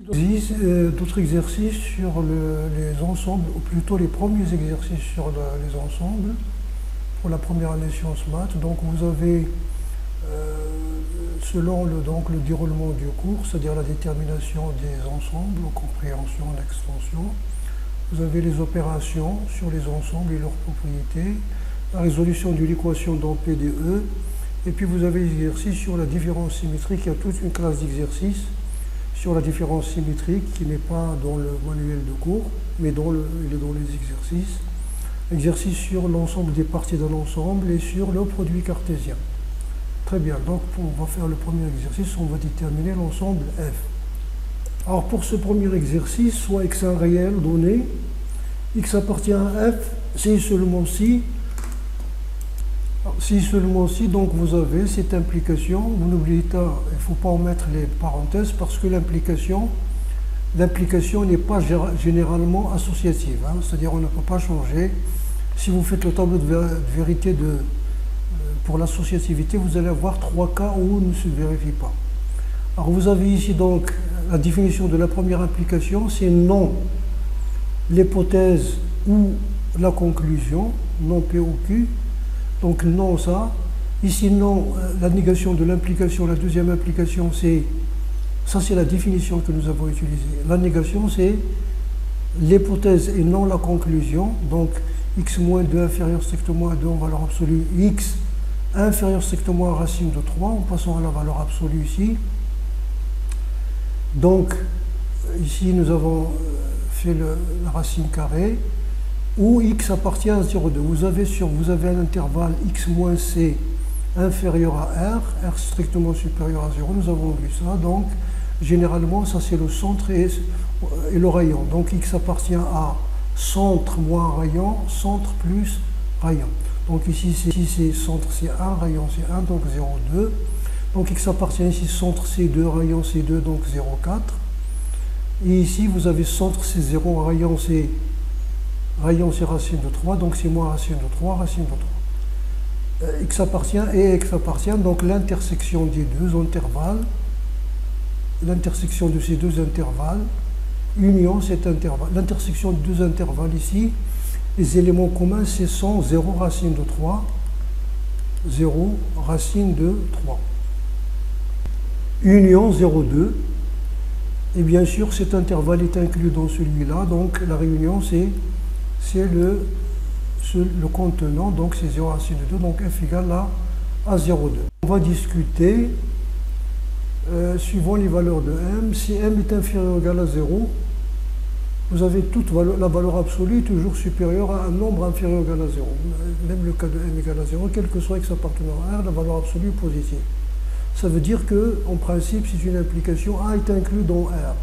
Il existe d'autres exercices sur les ensembles, ou plutôt les premiers exercices sur les ensembles, pour la première année sciences maths. Donc vous avez, selon le déroulement du cours, c'est-à-dire la détermination des ensembles, en compréhension, en extension, vous avez les opérations sur les ensembles et leurs propriétés, la résolution de l'équation dans PDE, et puis vous avez les exercices sur la différence symétrique. Il y a toute une classe d'exercices sur la différence symétrique qui n'est pas dans le manuel de cours, mais il est dans les exercices. Exercice sur l'ensemble des parties d'un ensemble et sur le produit cartésien. Très bien, donc on va faire le premier exercice, on va déterminer l'ensemble F. Alors pour ce premier exercice, soit x est un réel donné, x appartient à F, si seulement si, donc vous avez cette implication. Vous n'oubliez pas, il ne faut pas omettre les parenthèses parce que l'implication n'est pas généralement associative, hein, c'est-à-dire on ne peut pas changer. Si vous faites le tableau de vérité pour l'associativité, vous allez avoir 3 cas où il ne se vérifie pas. Alors vous avez ici donc la définition de la première implication, c'est non l'hypothèse ou la conclusion, non P ou Q. Donc non ça. Ici non, la négation de l'implication, la deuxième implication, ça c'est la définition que nous avons utilisée. La négation c'est l'hypothèse et non la conclusion. Donc x moins 2 inférieur strictement à 2 en valeur absolue, x inférieur strictement à racine de 3, en passant à la valeur absolue ici. Donc ici nous avons fait la racine carrée, où x appartient à 0,2. Vous avez un intervalle x moins c inférieur à r strictement supérieur à 0. Nous avons vu ça. Donc, généralement, ça c'est le centre et le rayon. Donc, x appartient à centre moins rayon, centre plus rayon. Donc, ici, c'est centre c'est 1, rayon c'est 1, donc 0,2. Donc, x appartient ici centre C2, rayon C2, donc 0,4. Et ici, vous avez centre C0, rayon c'est racine de 3, donc c'est moins racine de 3, racine de 3. X appartient et x appartient, donc l'intersection des deux intervalles, l'intersection de ces deux intervalles, union cet intervalle. L'intersection de deux intervalles ici, les éléments communs, c'est 100, 0 racine de 3, 0 racine de 3. Union 0,2, et bien sûr cet intervalle est inclus dans celui-là, donc la réunion c'est le contenant, donc c'est 0 racine de 2, donc f égale à 0,2. On va discuter suivant les valeurs de m. Si m est inférieur ou égal à 0, vous avez la valeur absolue est toujours supérieure à un nombre inférieur ou égal à 0. Même le cas de m égale à 0, quel que soit x appartenant à R, la valeur absolue est positive. Ça veut dire que, en principe, c'est une implication A est inclus dans R.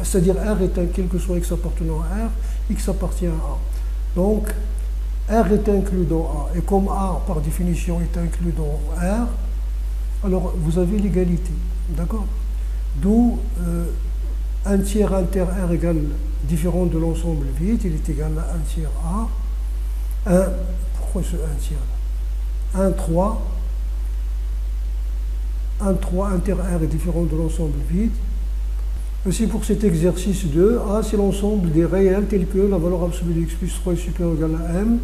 C'est-à-dire R est quel que soit x appartenant à R, x appartient à A. Donc, R est inclus dans A. Et comme A, par définition, est inclus dans R, alors vous avez l'égalité. D'accord? D'où un tiers inter R égale différent de l'ensemble vide, il est égal à 1 tiers A. Pourquoi ce 1 tiers là? 1 3 inter R est différent de l'ensemble vide. Aussi pour cet exercice 2, A c'est l'ensemble des réels tels que la valeur absolue de x plus 3 est supérieure ou égale à m.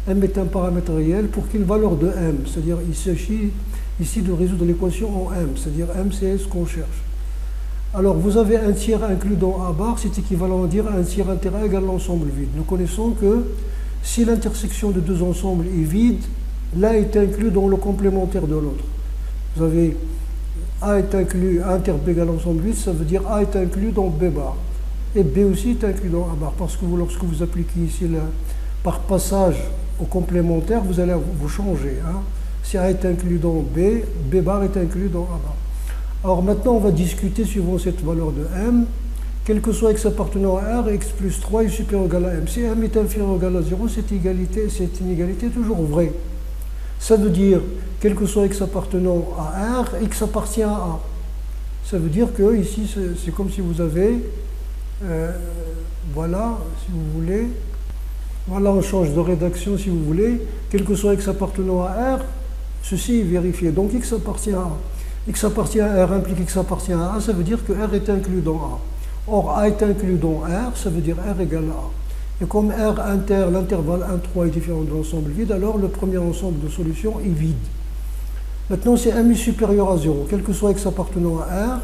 M est un paramètre réel pour quelle valeur de m, c'est-à-dire il s'agit ici de résoudre l'équation en m, c'est-à-dire m c'est ce qu'on cherche. Alors vous avez un tiers inclus dans A bar, c'est équivalent à dire un tiers inter A égale l'ensemble vide. Nous connaissons que si l'intersection de deux ensembles est vide, l'un est inclus dans le complémentaire de l'autre. Vous avez A est inclus, A inter B égale ensemble vide, ça veut dire A est inclus dans B bar. Et B aussi est inclus dans A bar, parce que lorsque vous appliquez ici par passage au complémentaire, vous allez vous changer. Hein. Si A est inclus dans B, B bar est inclus dans A bar. Alors maintenant, on va discuter suivant cette valeur de M, quel que soit x appartenant à R, x plus 3 est supérieur ou égal à M. Si M est inférieur ou égal à 0, cette inégalité est toujours vraie. Ça veut dire, quel que soit x appartenant à R, x appartient à A. Ça veut dire que ici, c'est comme si vous avez, voilà, si vous voulez, voilà, on change de rédaction si vous voulez, quel que soit x appartenant à R, ceci est vérifié. Donc x appartient à A. X appartient à R implique x appartient à A, ça veut dire que R est inclus dans A. Or, A est inclus dans R, ça veut dire R égale A. Et comme R inter, l'intervalle 1, 3 est différent de l'ensemble vide, alors le premier ensemble de solutions est vide. Maintenant, si M est supérieur à 0, quel que soit x appartenant à R,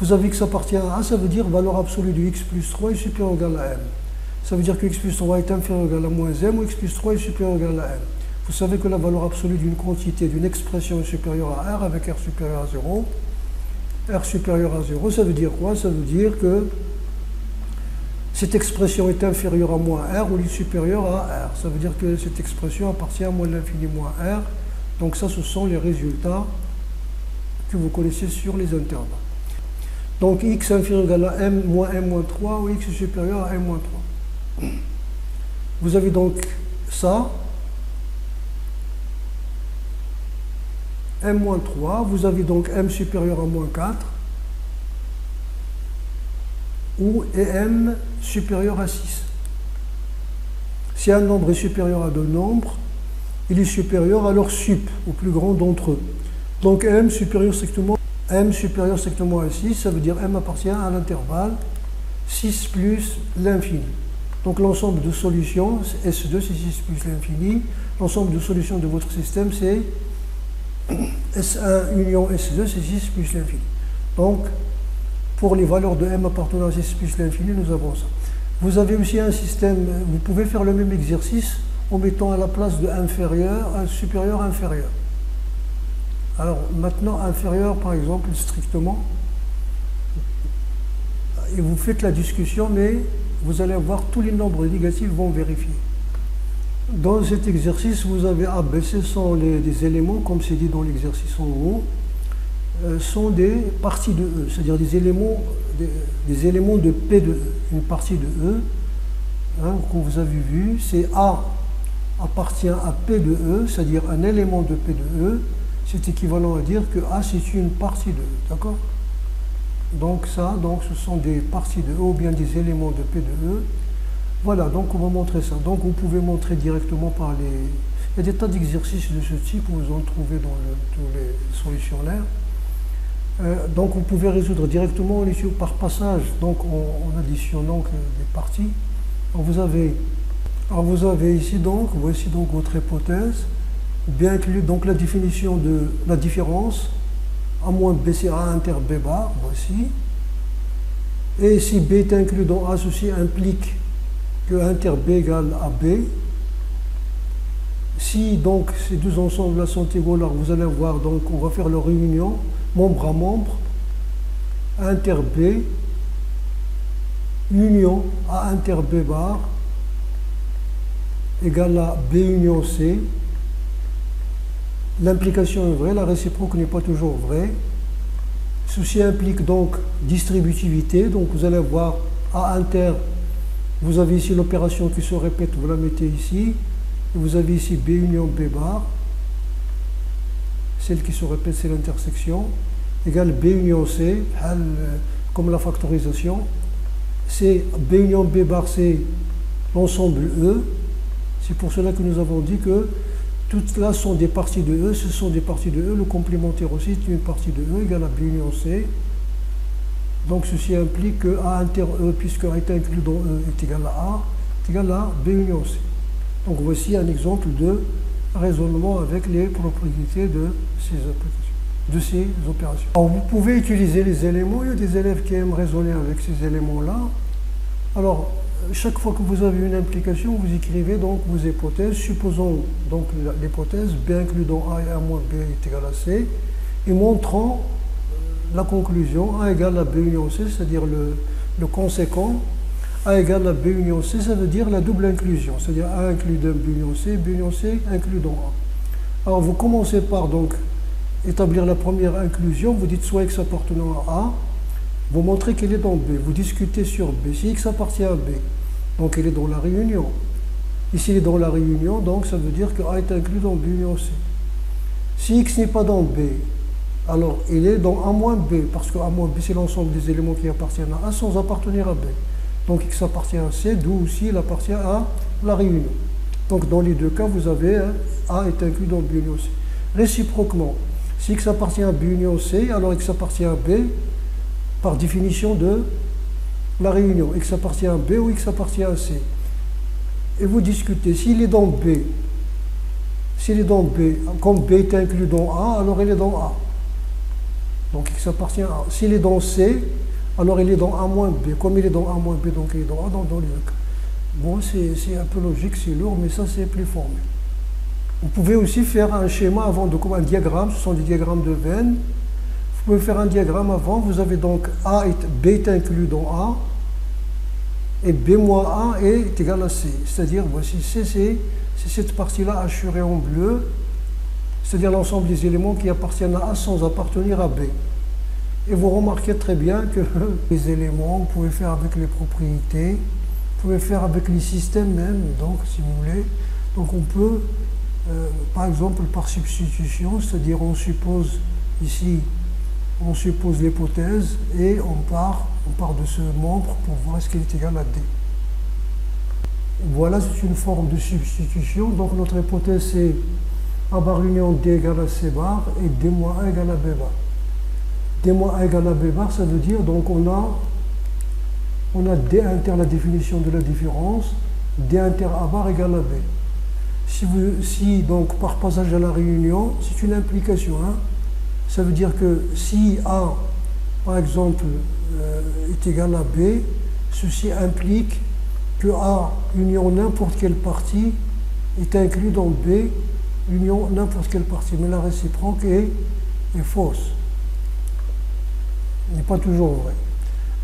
vous avez x appartient à A, ça veut dire valeur absolue de x plus 3 est supérieur ou égal à M. Ça veut dire que x plus 3 est inférieur ou égal à moins M, ou x plus 3 est supérieur ou égal à M. Vous savez que la valeur absolue d'une quantité, d'une expression est supérieure à R avec R supérieur à 0. R supérieur à 0, ça veut dire quoi? Ça veut dire que cette expression est inférieure à moins R ou elle est supérieure à R. Ça veut dire que cette expression appartient à moins l'infini moins R. Donc ça, ce sont les résultats que vous connaissez sur les intervalles. Donc x inférieur ou égal à m moins 3 ou x supérieur à m moins 3. Vous avez donc ça, m moins 3, vous avez donc m supérieur à moins 4, ou m supérieur à 6. Si un nombre est supérieur à deux nombres, il est supérieur à leur sup, au plus grand d'entre eux. Donc m supérieur strictement à 6, ça veut dire m appartient à l'intervalle 6 plus l'infini. Donc l'ensemble de solutions, S2 c'est 6 plus l'infini. L'ensemble de solutions de votre système c'est S1 union S2 c'est 6 plus l'infini. Donc pour les valeurs de m appartenant à 6 plus l'infini, nous avons ça. Vous avez aussi un système, vous pouvez faire le même exercice en mettant à la place de inférieur, un supérieur, inférieur. Alors maintenant, inférieur par exemple, strictement, et vous faites la discussion, mais vous allez voir tous les nombres négatifs vont vérifier. Dans cet exercice, vous avez A, B, C sont des éléments, comme c'est dit dans l'exercice en haut, sont des parties de E, c'est-à-dire des éléments de P de E, une partie de E, hein, comme vous avez vu, c'est A appartient à P de E, c'est-à-dire un élément de P de E, c'est équivalent à dire que A c'est une partie de E, d'accord? Donc ça, ce sont des parties de E ou bien des éléments de P de E. Voilà, donc on va montrer ça. Donc vous pouvez montrer directement par les... Il y a des tas d'exercices de ce type, vous en trouvez dans tous les solutionnaires. Donc vous pouvez résoudre directement par passage, donc en additionnant des parties. Alors vous avez ici donc, voici donc votre hypothèse, bien inclus donc la définition de la différence, A moins B c'est A inter B bar, voici. Et si B est inclus dans A, ceci implique que inter B égale à B. Si donc ces deux ensembles-là sont égaux, alors vous allez voir, donc on va faire leur réunion, membre à membre, inter B, union A inter B bar, égale à B union C. L'implication est vraie, la réciproque n'est pas toujours vraie. Ceci implique donc distributivité, donc vous allez voir A inter, vous avez ici l'opération qui se répète, vous la mettez ici, et vous avez ici B union B bar, celle qui se répète c'est l'intersection, égale B union C, comme la factorisation, c'est B union B bar c'est l'ensemble E, c'est pour cela que nous avons dit que toutes là sont des parties de E, ce sont des parties de E, le complémentaire aussi est une partie de E égale à B union C. Donc ceci implique que A inter E, puisque A est inclus dans E, est égal à A, est égal à B union C. Donc voici un exemple de raisonnement avec les propriétés de ces opérations. Alors vous pouvez utiliser les éléments, il y a des élèves qui aiment raisonner avec ces éléments-là. Alors, chaque fois que vous avez une implication, vous écrivez donc vos hypothèses. Supposons donc l'hypothèse B inclus dans A et A moins B est égal à C, et montrant la conclusion A égale à B union C, c'est-à-dire le conséquent. A égale à B union C, ça veut dire la double inclusion, c'est-à-dire A inclus dans B union C inclus dans A. Alors vous commencez par donc établir la première inclusion, vous dites soit x appartenant à A, vous montrez qu'il est dans B, vous discutez sur B, si x appartient à B, donc il est dans la réunion. Ici il est dans la réunion, donc ça veut dire que A est inclus dans B union C. Si x n'est pas dans B, alors il est dans A moins B, parce que A moins B c'est l'ensemble des éléments qui appartiennent à A sans appartenir à B. Donc x appartient à C, d'où aussi il appartient à la réunion. Donc dans les deux cas, vous avez A est inclus dans B union C. Réciproquement, si x appartient à B union C, alors x appartient à B, par définition de la réunion, X appartient à B ou X appartient à C. Et vous discutez, s'il est dans B, comme B est inclus dans A, alors il est dans A. Donc X appartient à A. S'il est dans C, alors il est dans A moins B. Comme il est dans A moins B, donc il est dans A, dans les deux cas. Bon, c'est un peu logique, c'est lourd, mais ça c'est plus formel. Vous pouvez aussi faire un schéma avant, un diagramme, ce sont des diagrammes de veine. Vous pouvez faire un diagramme avant, vous avez donc B est inclus dans A, et B moins A est égal à C. C'est-à-dire, voici C, c'est cette partie-là hachurée en bleu, c'est-à-dire l'ensemble des éléments qui appartiennent à A sans appartenir à B. Et vous remarquez très bien que les éléments, vous pouvez faire avec les propriétés, vous pouvez faire avec les systèmes même, donc si vous voulez. Donc on peut, par exemple, par substitution, c'est-à-dire on suppose ici, on suppose l'hypothèse et on part de ce membre pour voir est-ce qu'il est égal à D. Voilà, c'est une forme de substitution. Donc notre hypothèse c'est A bar union D égale à C bar et D moins A égale à B bar. D moins A égale à B bar, ça veut dire donc on a D inter la définition de la différence, D inter A bar égale à B. Si donc par passage à la réunion, c'est une implication. Hein. Ça veut dire que si A, par exemple, est égal à B, ceci implique que A union n'importe quelle partie est inclus dans B union n'importe quelle partie. Mais la réciproque est fausse. N'est pas toujours vrai.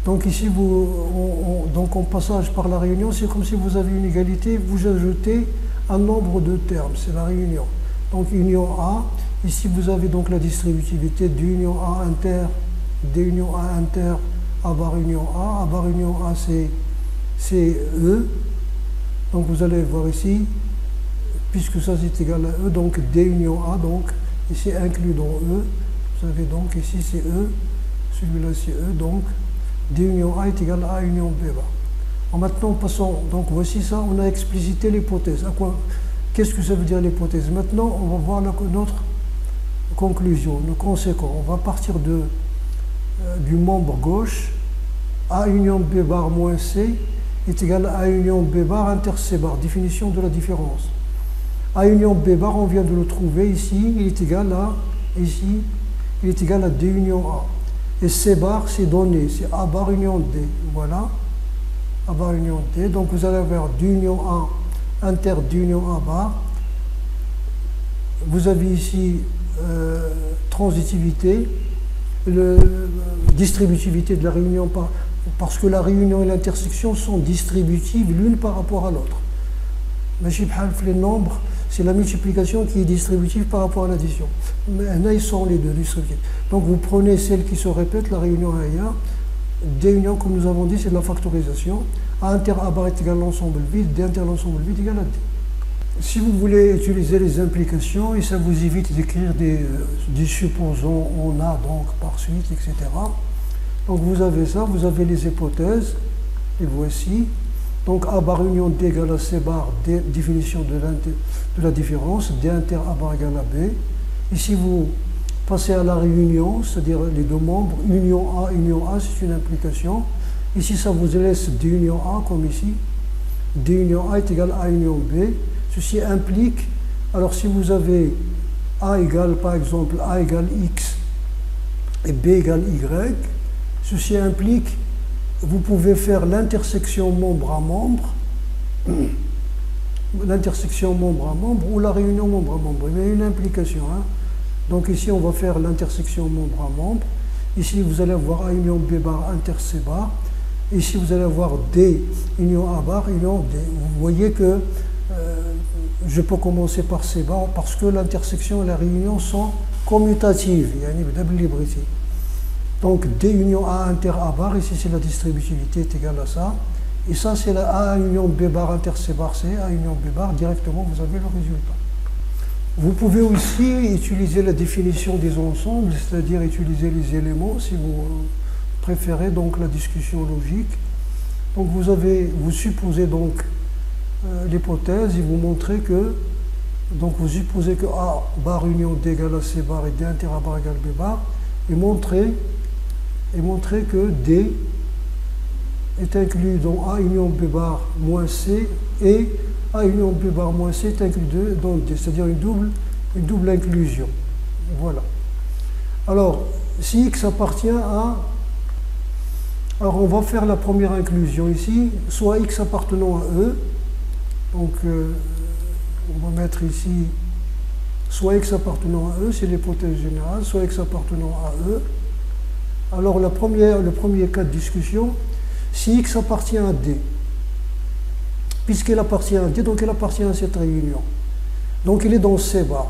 Donc ici, donc en passage par la réunion, c'est comme si vous avez une égalité, vous ajoutez un nombre de termes, c'est la réunion. Donc union A, ici vous avez donc la distributivité d'union A inter, D union A inter, A bar union A bar union A c'est E. Donc vous allez voir ici, puisque ça c'est égal à E, donc D union A, donc ici inclus dans E, vous avez donc ici c'est E, celui-là c'est E, donc D union A est égal à A union B bar. Maintenant passons, donc voici ça, on a explicité l'hypothèse. Qu'est-ce que ça veut dire l'hypothèse? Maintenant on va voir notre conclusion, nos conséquences. On va partir du membre gauche, A union B bar moins C est égal à A union B bar inter C bar, définition de la différence. A union B bar, on vient de le trouver ici, il est égal à, ici, il est égal à D union A. Et C bar, c'est donné, c'est A bar union D, voilà, A bar union D. Donc vous allez avoir D union A inter D union A bar. Vous avez ici transitivité, distributivité de la réunion, parce que la réunion et l'intersection sont distributives l'une par rapport à l'autre. Les nombres, c'est la multiplication qui est distributive par rapport à l'addition. Mais là, ils sont les deux distributifs. Donc vous prenez celle qui se répète, la réunion A, D union, comme nous avons dit, c'est de la factorisation. A inter A bar est égal à l'ensemble vide, D inter l'ensemble vide égal à D. Si vous voulez utiliser les implications, et ça vous évite d'écrire des supposons, on a donc par suite, etc. Donc vous avez ça, vous avez les hypothèses, et voici. Donc A bar union D égale à C bar, D, définition de la différence, D inter A bar égale à B. Ici vous passez à la réunion, c'est-à-dire les deux membres, union A, c'est une implication. Ici ça vous laisse D union A comme ici. D union A est égal à A union B. Ceci implique, alors si vous avez A égale par exemple A égale X et B égale Y, ceci implique, vous pouvez faire l'intersection membre à membre, ou la réunion membre à membre. Il y a une implication. Hein. Donc ici on va faire l'intersection membre à membre. Ici vous allez avoir A union B bar inter C bar. Ici vous allez avoir D union A bar union D. Vous voyez que je peux commencer par C bar parce que l'intersection et la réunion sont commutatives. Il y a une double liberté. Donc D union A inter A bar, ici c'est la distributivité est égale à ça. Et ça c'est la A union B bar inter C bar C, A union B bar, directement vous avez le résultat. Vous pouvez aussi utiliser la définition des ensembles, c'est-à-dire utiliser les éléments si vous préférez donc la discussion logique. Donc vous supposez donc l'hypothèse et vous montrez que, donc vous supposez que A bar union D égale à C bar et D inter A bar égale B bar, et montrez que D est inclus dans A union B bar moins C et A union B bar moins C est inclus dans D, c'est-à-dire une double inclusion. Voilà. Alors, si X appartient à... Alors, on va faire la première inclusion ici, soit X appartenant à E, donc on va mettre ici soit X appartenant à E, c'est l'hypothèse générale, soit X appartenant à E. Alors, le premier cas de discussion, si X appartient à D, puisqu'il appartient à D, donc il appartient à cette réunion. Donc il est dans C bar.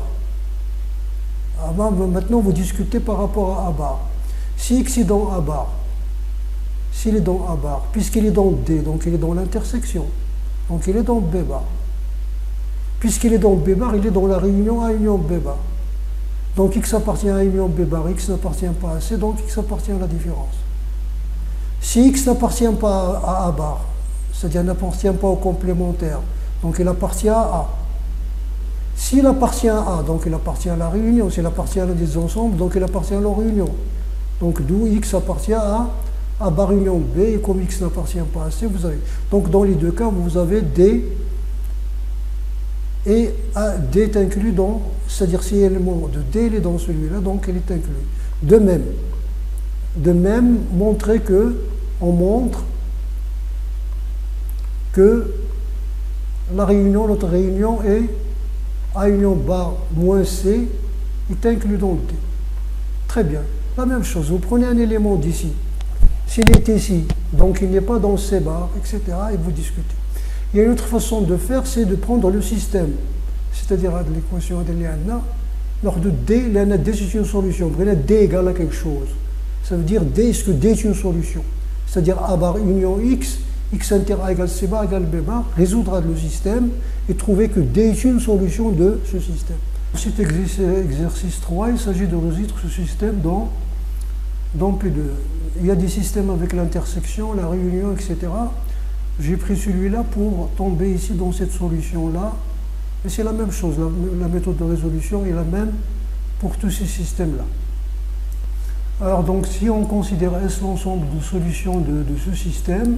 Maintenant, vous discutez par rapport à A bar. Si X est dans A bar, s'il est dans A bar, puisqu'il est dans D, donc il est dans l'intersection, donc il est dans B bar. Puisqu'il est dans B bar, il est dans la réunion A union B bar. Donc X appartient à A union B bar, X n'appartient pas à C, donc X appartient à la différence. Si X n'appartient pas à A bar, c'est-à-dire n'appartient pas au complémentaire, donc il appartient à A. S'il appartient à A, donc il appartient à la réunion. S'il appartient à l'un des ensembles, donc il appartient à leur réunion. Donc d'où X appartient à A bar union B, et comme X n'appartient pas à C, vous avez. Donc dans les deux cas, vous avez D, et D est inclus dans, c'est-à-dire si l'élément de D il est dans celui-là, donc il est inclus. De même, on montre que notre réunion est A union bar moins C est inclus dans D. Très bien. La même chose, vous prenez un élément d'ici. S'il est ici, donc il n'est pas dans C bar, etc. et vous discutez. Il y a une autre façon de faire, c'est de prendre le système. C'est-à-dire l'équation de l'IANA. Lors de D, l'IANA D c'est une solution. Vous prenez D égale à quelque chose. Ça veut dire D, est-ce que D est une solution? C'est-à-dire A bar union X, X inter A égale C bar égale B bar, résoudra le système et trouver que D est une solution de ce système. Cet exercice 3, il s'agit de résoudre ce système dans P2. Il y a des systèmes avec l'intersection, la réunion, etc. J'ai pris celui-là pour tomber ici dans cette solution-là. Et c'est la même chose, la méthode de résolution est la même pour tous ces systèmes-là. Alors donc, si on considère S l'ensemble de solutions de ce système,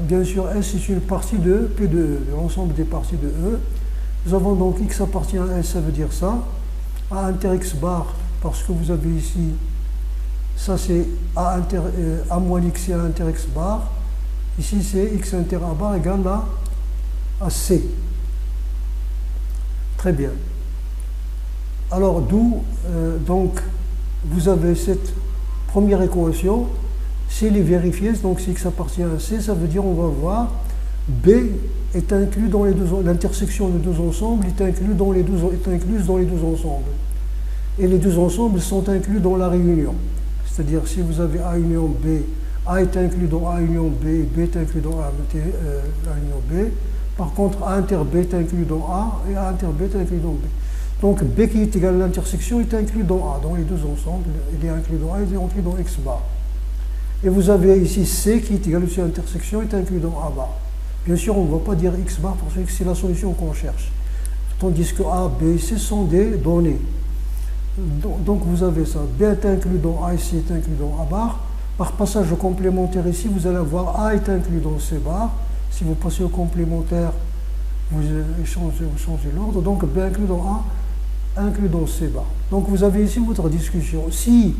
bien sûr S est une partie de P de E, l'ensemble des parties de E. Nous avons donc X appartient à S, ça veut dire ça. A inter X bar, parce que vous avez ici, ça c'est A moins X et A inter X bar. Ici c'est X inter A bar égale à C. Très bien. Alors d'où, donc, vous avez cette première équation. Si elle est vérifiée, donc si X appartient à C, ça veut dire on va voir B est inclus dans les deux, l'intersection des deux ensembles est incluse dans les deux ensembles. Et les deux ensembles sont inclus dans la réunion. C'est-à-dire si vous avez A union B, A est inclus dans A union B, et B est inclus dans A union B. Par contre, A inter B est inclus dans A et A inter B est inclus dans B. Donc B qui est égal à l'intersection est inclus dans A, dans les deux ensembles. Il est inclus dans A, il est inclus dans X bar. Et vous avez ici C qui est égal aussi à l'intersection est inclus dans A bar. Bien sûr, on ne va pas dire X bar parce que c'est la solution qu'on cherche. Tandis que A, B et C sont des données. Donc vous avez ça. B est inclus dans A et C est inclus dans A bar. Par passage complémentaire ici, vous allez avoir A est inclus dans C bar. Si vous passez au complémentaire, vous changez l'ordre. Donc B inclus dans A, inclus dans C bar. Donc vous avez ici votre discussion. Si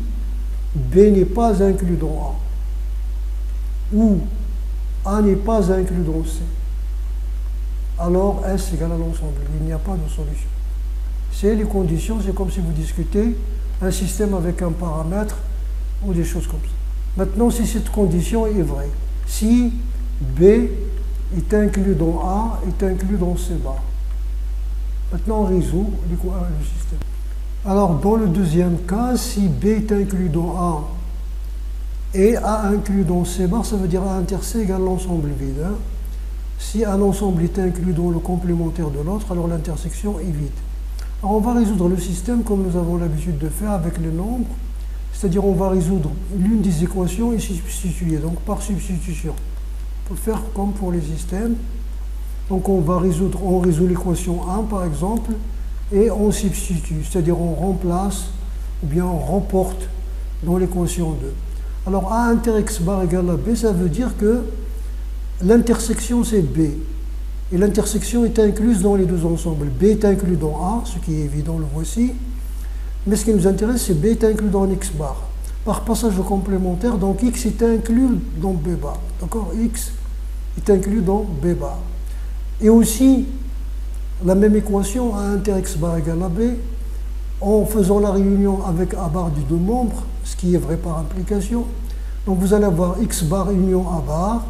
B n'est pas inclus dans A, ou A n'est pas inclus dans C, alors S égale à l'ensemble. Il n'y a pas de solution. C'est les conditions, c'est comme si vous discutez un système avec un paramètre ou des choses comme ça. Maintenant, si cette condition est vraie, si B est inclus dans A, est inclus dans C bar. Maintenant, on résout le système. Alors, dans le deuxième cas, si B est inclus dans A et A inclus dans C bar, ça veut dire A inter C égale l'ensemble vide. Hein. Si un ensemble est inclus dans le complémentaire de l'autre, alors l'intersection est vide. Alors, on va résoudre le système comme nous avons l'habitude de faire avec les nombres, c'est-à-dire on va résoudre l'une des équations et substituer, donc par substitution. On peut faire comme pour les systèmes. Donc on résout l'équation 1 par exemple, et on substitue, c'est-à-dire on remplace ou bien on remporte dans l'équation 2. Alors A inter X bar égale à B, ça veut dire que l'intersection c'est B. Et l'intersection est incluse dans les deux ensembles. B est inclus dans A, ce qui est évident, le voici. Mais ce qui nous intéresse, c'est B est inclus dans X bar. Par passage complémentaire, donc X est inclus dans B bar. D'accord? X est inclus dans B bar. Et aussi, la même équation, A inter X bar égale à B, en faisant la réunion avec A bar du deux membres, ce qui est vrai par implication. Donc vous allez avoir X bar union A bar,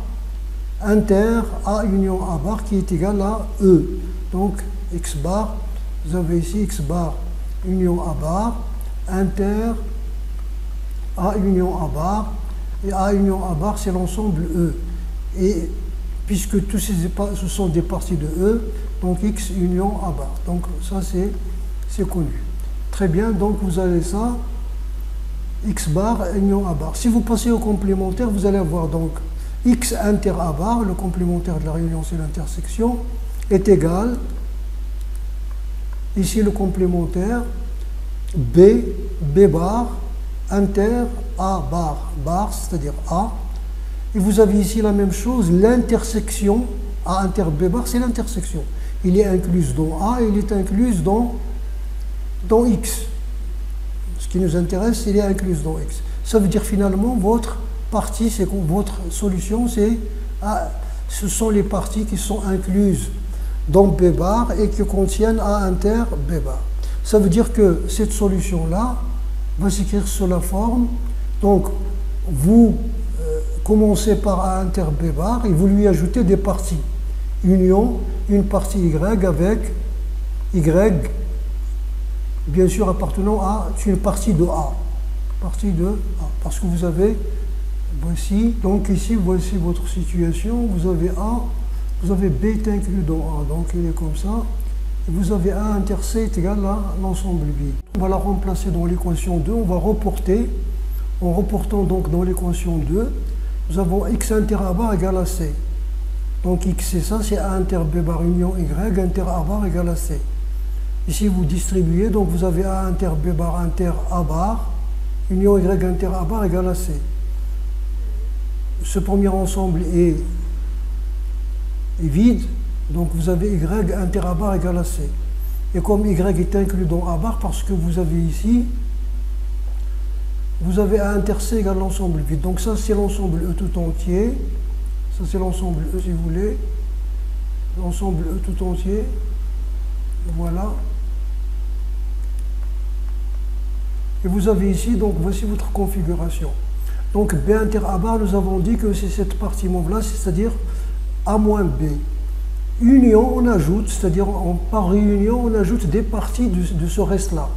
inter A union A bar qui est égal à E. Donc X bar, vous avez ici X bar union A bar, inter A union A bar, et A union A bar c'est l'ensemble E. Et puisque tous ce sont des parties de E, donc X union A bar. Donc ça c'est connu. Très bien, donc vous avez ça, X bar union A bar. Si vous passez au complémentaire, vous allez avoir donc X inter A bar, le complémentaire de la réunion c'est l'intersection, est égal, ici le complémentaire, B bar, inter A bar, bar c'est-à-dire A. Et vous avez ici la même chose, l'intersection, A inter B bar, c'est l'intersection. Il est inclus dans A et il est inclus dans X. Ce qui nous intéresse, il est inclus dans X. Ça veut dire finalement, votre partie, c'est votre solution, ce sont les parties qui sont incluses dans B bar et qui contiennent A inter B bar. Ça veut dire que cette solution-là va s'écrire sous la forme, donc vous commencez par A inter B bar et vous lui ajoutez des parties. Union, une partie Y avec Y, bien sûr appartenant à une partie de A. Partie de A. Parce que vous avez, voici, donc ici, voici votre situation. Vous avez A, vous avez B est inclus dans A. Donc il est comme ça. Et vous avez A inter C est égal à l'ensemble vide. On va la remplacer dans l'équation 2. On va reporter. En reportant donc dans l'équation 2, nous avons X inter A bar égale à C. Donc X c'est ça, c'est A inter B bar union Y, inter A bar égale à C. Ici vous distribuez, donc vous avez A inter B bar inter A bar, union Y inter A bar égale à C. Ce premier ensemble est vide, donc vous avez Y inter A bar égale à C. Et comme Y est inclus dans A bar, parce que vous avez ici, vous avez A inter C égale l'ensemble vide. Donc ça c'est l'ensemble E tout entier. Ça c'est l'ensemble E si vous voulez. L'ensemble E tout entier. Voilà. Et vous avez ici, donc voici votre configuration. Donc B inter A bar, nous avons dit que c'est cette partie mauve-là, c'est-à-dire A moins B. Union, on ajoute, c'est-à-dire par réunion, on ajoute des parties de ce reste-là.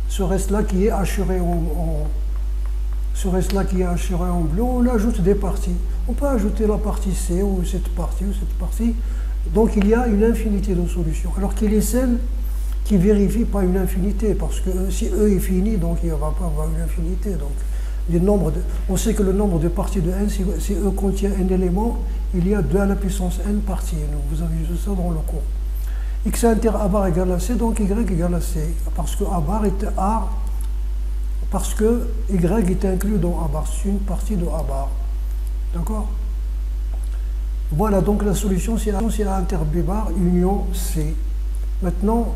Ce reste-là qui est hachuré ce reste-là qui est hachuré en bleu, on ajoute des parties. On peut ajouter la partie C ou cette partie. Donc il y a une infinité de solutions. Alors qu'il est celle qui vérifie pas une infinité, parce que si E est fini, donc il ne va pas avoir une infinité. Donc on sait que le nombre de parties de n, si E contient n éléments, il y a 2 à la puissance n parties. Donc vous avez vu ça dans le cours. X inter A bar égale à C, donc Y égale à C, parce que A bar est A, parce que Y est inclus dans A bar, c'est une partie de A bar. D'accord? Voilà, donc la solution c'est A inter B bar union C. Maintenant,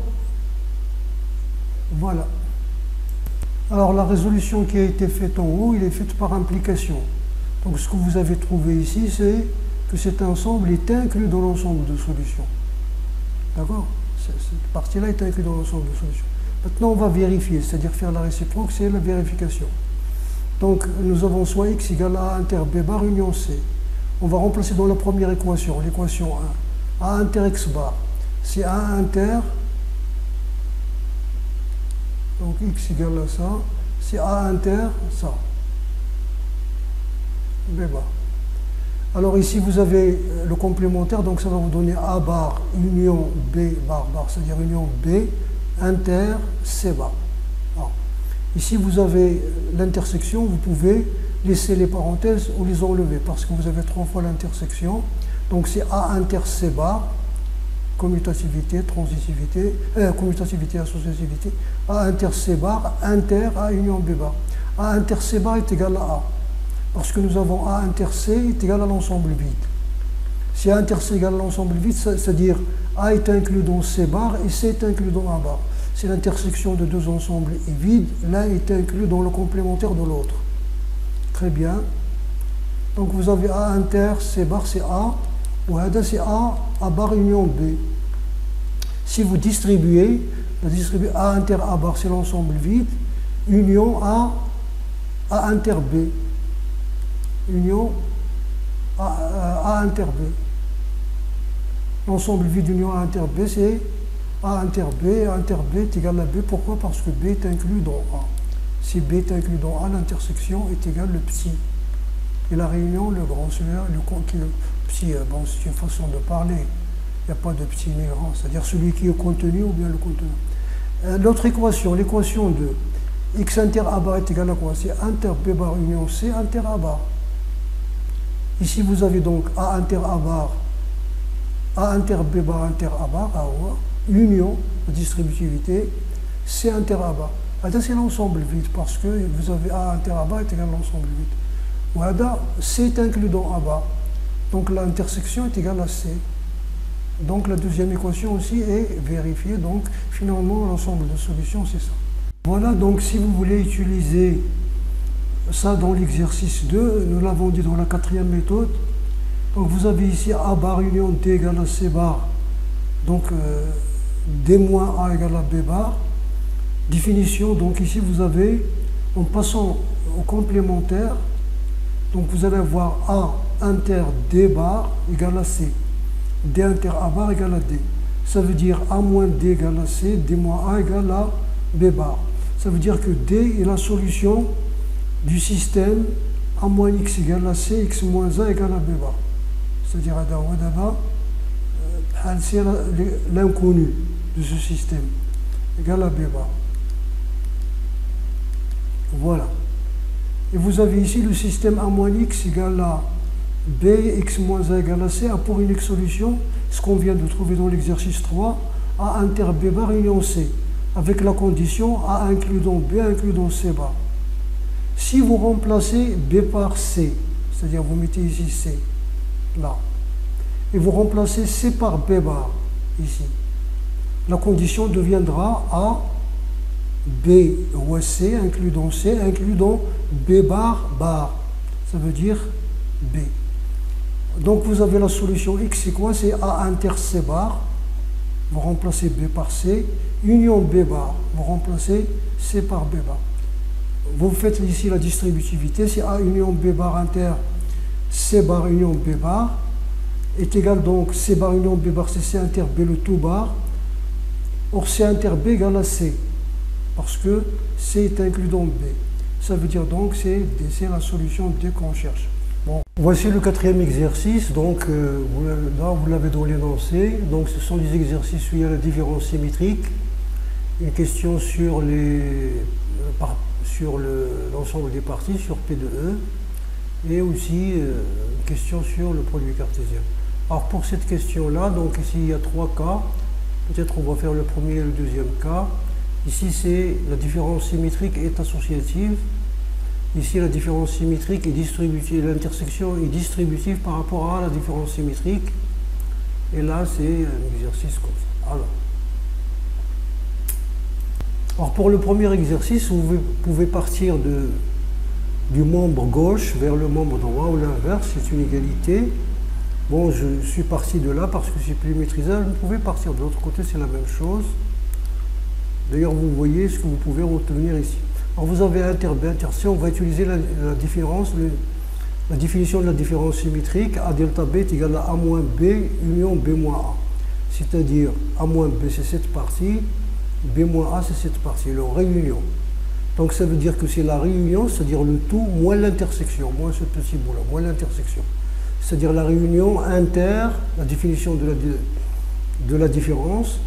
voilà. Alors la résolution qui a été faite en haut, elle est faite par implication. Donc ce que vous avez trouvé ici, c'est que cet ensemble est inclus dans l'ensemble de solutions. D'accord? Cette partie-là est inclue dans l'ensemble de solutions. Maintenant, on va vérifier, c'est-à-dire faire la réciproque, c'est la vérification. Donc, nous avons soit X égale à A inter B bar union C. On va remplacer dans la première équation, l'équation 1. A inter X bar, c'est A inter, donc X égale à ça, c'est A inter, ça. B bar. Alors ici, vous avez le complémentaire, donc ça va vous donner A bar union B bar bar, c'est-à-dire union B inter C bar. Alors, ici, vous avez l'intersection, vous pouvez laisser les parenthèses ou les enlever, parce que vous avez 3 fois l'intersection. Donc c'est A inter C bar, commutativité, transitivité, commutativité, associativité, A inter C bar, inter A union B bar. A inter C bar est égal à A. Parce que nous avons A inter C est égal à l'ensemble vide. Si A inter C est égal à l'ensemble vide, c'est-à-dire A est inclus dans C bar et C est inclus dans A bar. Si l'intersection de deux ensembles est vide, l'un est inclus dans le complémentaire de l'autre. Très bien. Donc vous avez A inter C bar, c'est A, ou A c'est A bar union B. Si vous distribuez A inter A bar, c'est l'ensemble vide, union A inter B. Union A inter B. L'ensemble vide union A inter B, c'est A inter B. A inter B est égal à B. Pourquoi? Parce que B est inclus dans A. Si B est inclus dans A, l'intersection est égale le petit. Et la réunion, le grand, celui-là, le petit, bon, c'est une façon de parler. Il n'y a pas de petit ni grand, c'est-à-dire celui qui est contenu ou bien le contenant. L'autre équation, l'équation de x inter A bar est égal à quoi? C'est inter B bar union C inter A bar. Ici, vous avez donc A inter A bar, A inter B bar inter A bar, union, la distributivité, C inter A bar. C'est l'ensemble vide parce que vous avez A inter A bar est égal à l'ensemble vide. C est inclus dans A bar. Donc l'intersection est égale à C. Donc la deuxième équation aussi est vérifiée. Donc finalement l'ensemble de solutions c'est ça. Voilà, donc si vous voulez utiliser ça dans l'exercice 2, nous l'avons dit dans la quatrième méthode. Donc vous avez ici A bar union D égale à C bar. Donc D moins A égale à B bar. Définition, donc ici vous avez, en passant au complémentaire, donc vous allez avoir A inter D bar égale à C. D inter A bar égale à D. Ça veut dire A moins D égale à C, D moins A égale à B bar. Ça veut dire que D est la solution du système A moins X égale à C, X moins A égale à B bar. C'est-à-dire c'est l'inconnu de ce système égale à B bar. Voilà. Et vous avez ici le système A moins X égale à B, X moins A égale à C. Pour une solution, ce qu'on vient de trouver dans l'exercice 3, A inter B bar union C, avec la condition A inclus dans B inclus dans C bar. Si vous remplacez B par C, c'est-à-dire vous mettez ici C, là, et vous remplacez C par B bar, ici, la condition deviendra A, B ou C inclus dans C inclus dans B bar bar. Ça veut dire B. Donc vous avez la solution X, c'est quoi? C'est A inter C bar. Vous remplacez B par C. Union B bar. Vous remplacez C par B bar. Vous faites ici la distributivité. C'est A union B bar inter C bar union B bar est égal donc C bar union B bar, c'est C inter B le tout bar. Or C inter B égale à C. Parce que C est inclus dans B. Ça veut dire donc c'est la solution D qu'on cherche. Bon. Voici le quatrième exercice. Donc là vous l'avez dans l'énoncé. Donc ce sont des exercices où il y a la différence symétrique. Une question sur l'ensemble des parties, sur P de E. Et aussi une question sur le produit cartésien. Alors pour cette question-là, donc ici il y a trois cas. Peut-être on va faire le premier et le deuxième cas. Ici, c'est la différence symétrique est associative. Ici, la différence symétrique est distributive. L'intersection est distributive par rapport à la différence symétrique. Et là, c'est un exercice comme ça. Alors, pour le premier exercice, vous pouvez partir du membre gauche vers le membre droit ou l'inverse. C'est une égalité. Bon, je suis parti de là parce que c'est plus maîtrisable. Vous pouvez partir de l'autre côté, c'est la même chose. D'ailleurs, vous voyez ce que vous pouvez retenir ici. Alors, vous avez inter B, inter C. On va utiliser la définition de la différence symétrique. A delta B est égal à A moins B union B moins A. C'est-à-dire, A moins B, c'est cette partie. B moins A, c'est cette partie, leur réunion. Donc, ça veut dire que c'est la réunion, c'est-à-dire le tout, moins l'intersection, moins ce petit bout-là, moins l'intersection. C'est-à-dire la réunion inter, la définition de la différence,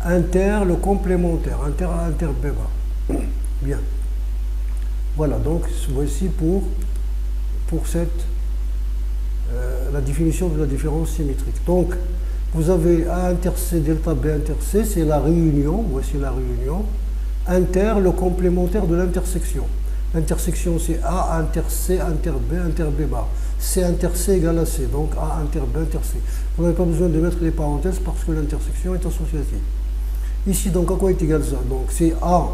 inter, le complémentaire, inter A, inter B bar. Bien. Voilà, donc voici pour la définition de la différence symétrique. Donc, vous avez A inter C, delta B inter C, c'est la réunion, voici la réunion, inter, le complémentaire de l'intersection. L'intersection, c'est A inter C, inter B bar. C inter C égale à C, donc A inter B inter C. Vous n'avez pas besoin de mettre les parenthèses parce que l'intersection est associative. Ici, donc, à quoi est égal ça? Donc, c'est A,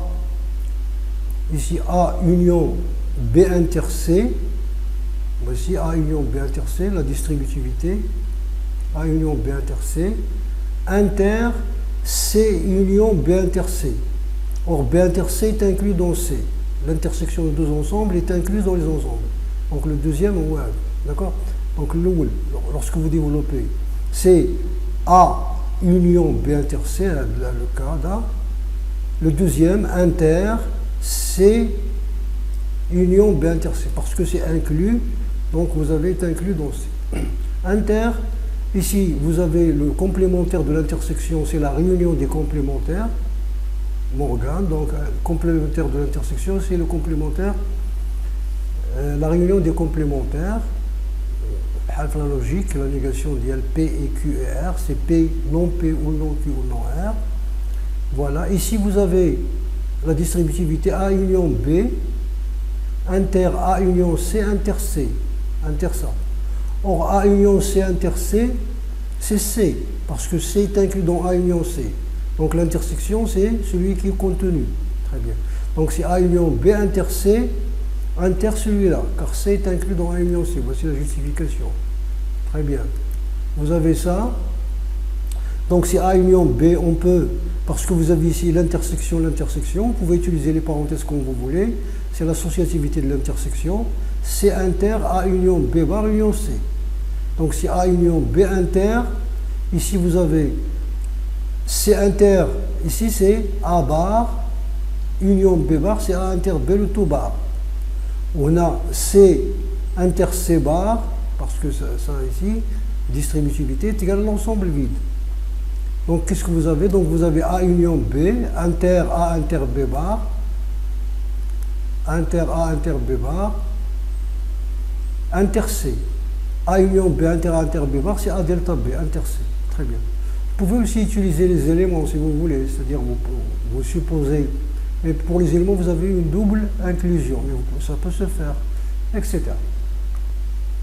ici, A union B inter C. Voici A union B inter C, la distributivité. A union B inter C, inter C union B inter C. Or, B inter C est inclus dans C. L'intersection de deux ensembles est incluse dans les ensembles. Donc, le deuxième, ouais, d'accord? Donc, lorsque vous développez, c'est A union B inter C, le cas là. Le deuxième, inter C union B inter C, parce que c'est inclus, donc vous avez été inclus dans C. Inter, ici, vous avez le complémentaire de l'intersection, c'est la réunion des complémentaires. Morgan, donc complémentaire de l'intersection, c'est le complémentaire, la réunion des complémentaires. La logique, la négation d'IL P et Q et R, c'est P, non P ou non Q ou non R. Voilà, ici vous avez la distributivité A union B, inter A union C, inter C, inter ça. Or, A union C, inter C, c'est C, parce que C est inclus dans A union C. Donc l'intersection, c'est celui qui est contenu. Très bien. Donc c'est A union B, inter C, inter celui-là, car C est inclus dans A union C. Voici la justification. Très bien. Vous avez ça. Donc c'est A union B, on peut, parce que vous avez ici l'intersection, vous pouvez utiliser les parenthèses comme vous voulez. C'est l'associativité de l'intersection. C inter A union B bar union C. Donc c'est A union B inter. Ici vous avez C inter, ici c'est A bar, union B bar, c'est A inter B le tout bar. On a C inter C bar, parce que ça ici, distributivité est égale à l'ensemble vide. Donc qu'est-ce que vous avez? Donc vous avez A union B, inter A inter B bar, inter A inter B bar, inter C. A union B inter A inter B bar, c'est A delta B, inter C. Très bien. Vous pouvez aussi utiliser les éléments si vous voulez, c'est-à-dire vous supposez, mais pour les éléments vous avez une double inclusion, mais ça peut se faire, etc.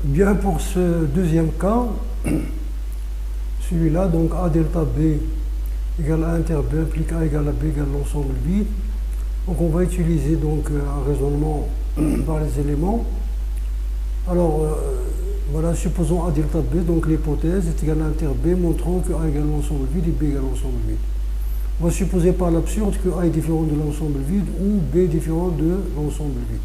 Bien, pour ce deuxième cas, celui-là, donc A delta B égale A inter B implique A égale à B égale l'ensemble vide. Donc on va utiliser donc un raisonnement par les éléments. Alors, voilà, supposons A delta B, donc l'hypothèse est égale à inter B, montrant que A égale l'ensemble vide et B égale l'ensemble vide. On va supposer par l'absurde que A est différent de l'ensemble vide ou B est différent de l'ensemble vide.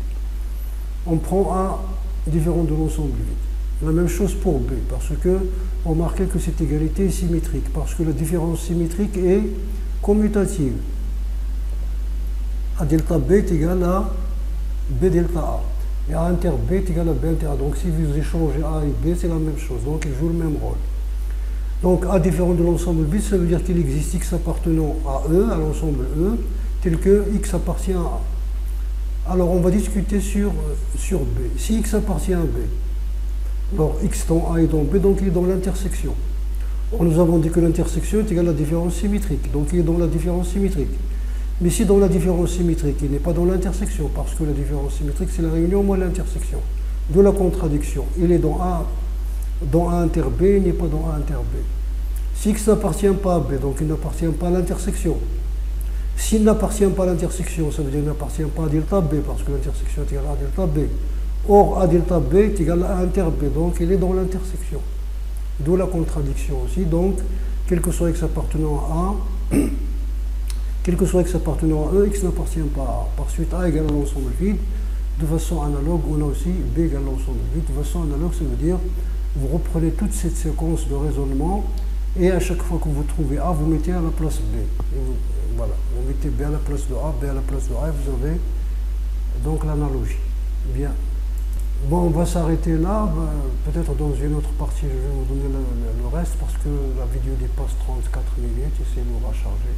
On prend A différent de l'ensemble vide. La même chose pour B, parce que remarquez que cette égalité est symétrique, parce que la différence symétrique est commutative. A delta B est égal à B delta A. Et A inter B est égal à B inter A. Donc si vous échangez A et B, c'est la même chose. Donc ils jouent le même rôle. Donc A différent de l'ensemble vide, ça veut dire qu'il existe X appartenant à E, à l'ensemble E, tel que X appartient à A. Alors on va discuter sur B. Si X appartient à B, alors X dans A et dans B, donc il est dans l'intersection. Nous avons dit que l'intersection est égale à la différence symétrique. Donc il est dans la différence symétrique. Mais si dans la différence symétrique, il n'est pas dans l'intersection, parce que la différence symétrique, c'est la réunion moins l'intersection. De la contradiction. Il est dans A inter B, il n'est pas dans A inter B. Si X n'appartient pas à B, donc il n'appartient pas à l'intersection. S'il n'appartient pas à l'intersection, ça veut dire qu'il n'appartient pas à delta B, parce que l'intersection est égale à delta B. Or, A delta B est égal à A inter B, donc il est dans l'intersection. D'où la contradiction aussi. Donc, quel que soit X appartenant à A, quel que soit X appartenant à E, X n'appartient pas à A. Par suite, A égale à l'ensemble vide. De façon analogue, on a aussi B égale à l'ensemble vide. De façon analogue, ça veut dire vous reprenez toute cette séquence de raisonnement et à chaque fois que vous trouvez A, vous mettez à la place B. Voilà, vous mettez B à la place de A, B à la place de A, et vous avez donc l'analogie. Bien. Bon, on va s'arrêter là. Peut-être dans une autre partie, je vais vous donner le reste parce que la vidéo dépasse 34 minutes et c'est lourd à charger.